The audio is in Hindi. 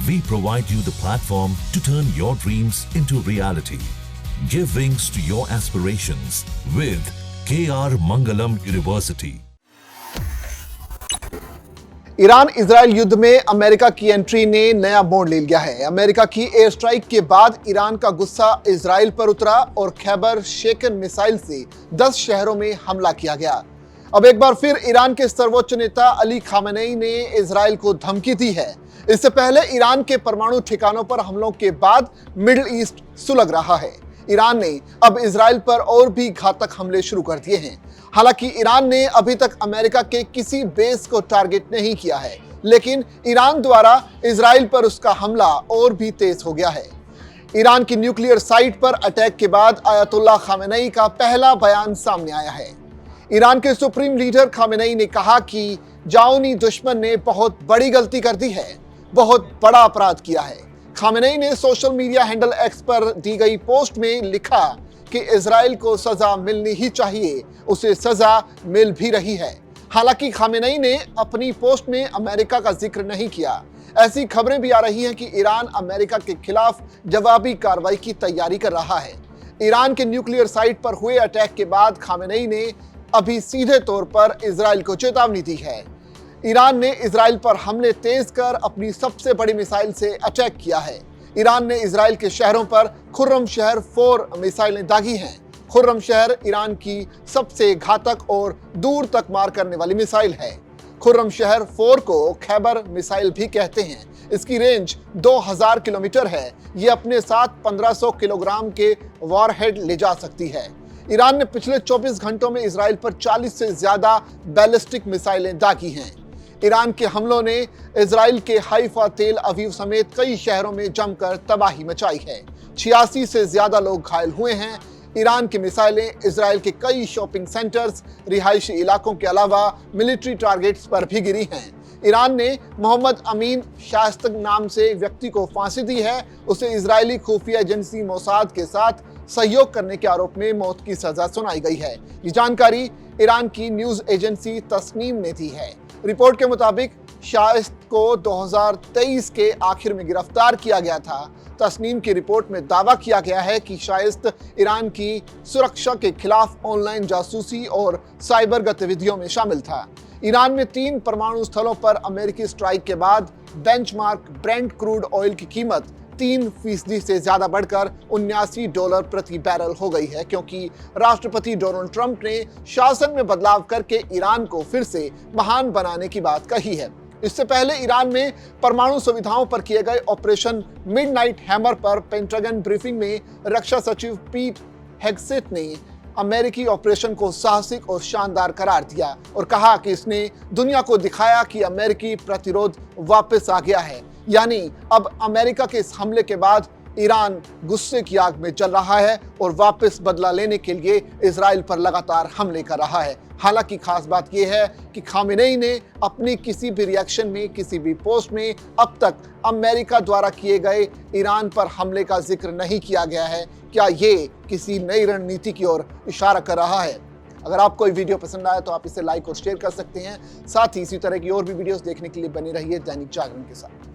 We provide you the platform to turn your dreams into reality. Give wings to your aspirations with KR Mangalam University. Iran Israel युद्ध में अमेरिका की एंट्री ने नया मोड़ ले लिया है। अमेरिका की एयर स्ट्राइक के बाद ईरान का गुस्सा इजराइल पर उतरा और खैबर शेकन मिसाइल से 10 शहरों में हमला किया गया। अब एक बार फिर ईरान के सर्वोच्च नेता अली खामेनेई ने इजराइल को धमकी दी है। इससे पहले ईरान के परमाणु ठिकानों पर हमलों के बाद मिडिल ईस्ट सुलग रहा है। ईरान ने अब इजराइल पर और भी घातक हमले शुरू कर दिए हैं। हालांकि ईरान ने अभी तक अमेरिका के किसी बेस को टारगेट नहीं किया है, लेकिन ईरान द्वारा इजराइल पर उसका हमला और भी तेज हो गया है। ईरान की न्यूक्लियर साइट पर अटैक के बाद आयतुल्लाह खामेनेई का पहला बयान सामने आया है। ईरान के सुप्रीम लीडर खामेनेई ने कहा कि जाओनी दुश्मन ने बहुत बड़ी गलती कर दी है, बहुत बड़ा अपराध किया है। खामेनेई ने सोशल मीडिया हैंडल एक्स पर दी गई पोस्ट में लिखा कि इजराइल को सजा मिलनी ही चाहिए, उसे सजा मिल भी रही है। हालांकि खामेनेई ने अपनी पोस्ट में अमेरिका का जिक्र नहीं किया। ऐसी खबरें भी आ रही हैं कि ईरान अमेरिका के खिलाफ जवाबी कार्रवाई की तैयारी कर रहा है। ईरान के न्यूक्लियर साइट पर हुए अटैक के बाद खामेनेई ने अभी सीधे तौर पर इजराइल को चेतावनी दी है। ईरान ने इजराइल पर हमले तेज कर अपनी सबसे बड़ी मिसाइल से अटैक किया है। ईरान ने इजराइल के शहरों पर खुर्रम शहर 4 मिसाइलें दागी हैं। खुर्रम शहर ईरान की सबसे घातक और दूर तक मार करने वाली मिसाइल है। खुर्रम शहर 4 को खैबर मिसाइल भी कहते हैं। इसकी रेंज 2000 किलोमीटर है। ये अपने साथ 1500 किलोग्राम के वॉरहेड ले जा सकती है। ईरान ने पिछले 24 घंटों में इजराइल पर 40 से ज्यादा बैलिस्टिक मिसाइलें दागी हैं। ईरान के हमलों ने इजराइल के हाइफा, तेल अवीव समेत कई शहरों में जमकर तबाही मचाई है। 86 से ज्यादा लोग घायल हुए हैं। ईरान की मिसाइलें इजराइल के कई शॉपिंग सेंटर्स, रिहायशी इलाकों के अलावा मिलिट्री टारगेट्स पर भी गिरी हैं। ईरान ने मोहम्मद अमीन शायस्तग नाम से व्यक्ति को फांसी दी है। उसे इजरायली खुफिया एजेंसी मोसाद के साथ सहयोग करने के आरोप में मौत की सजा सुनाई गई है। ये जानकारी ईरान की न्यूज एजेंसी तस्नीम ने दी है। रिपोर्ट के मुताबिक शाइस्त को 2023 के आखिर में गिरफ्तार किया गया था। तस्नीम की रिपोर्ट में दावा किया गया है कि शाइस्त ईरान की सुरक्षा के खिलाफ ऑनलाइन जासूसी और साइबर गतिविधियों में शामिल था। ईरान में 3 परमाणु स्थलों पर अमेरिकी स्ट्राइक के बाद बेंचमार्क ब्रेंट क्रूड ऑयल की कीमत 3% से ज्यादा बढ़कर $79 प्रति बैरल हो गई है, क्योंकि राष्ट्रपति डोनाल्ड ट्रंप ने शासन में बदलाव करके ईरान को फिर से महान बनाने की बात कही है। इससे पहले ईरान में परमाणु सुविधाओं पर किए गए ऑपरेशन मिडनाइट हैमर पर पेंटागन ब्रीफिंग में रक्षा सचिव पीट हेगसेट ने अमेरिकी ऑपरेशन को साहसिक और शानदार करार दिया और कहा कि इसने दुनिया को दिखाया कि अमेरिकी प्रतिरोध वापस आ गया है। यानी अब अमेरिका के इस हमले के बाद ईरान गुस्से की आग में जल रहा है और वापस बदला लेने के लिए इजराइल पर लगातार हमले कर रहा है। हालांकि खास बात यह है कि खामेनेई ने अपनी किसी भी रिएक्शन में, किसी भी पोस्ट में अब तक अमेरिका द्वारा किए गए ईरान पर हमले का जिक्र नहीं किया गया है। क्या ये किसी नई रणनीति की ओर इशारा कर रहा है? अगर आपको ये वीडियो पसंद आया तो आप इसे लाइक और शेयर कर सकते हैं। साथ ही इसी तरह की और भी वीडियोस देखने के लिए बने रहिए दैनिक जागरण के साथ।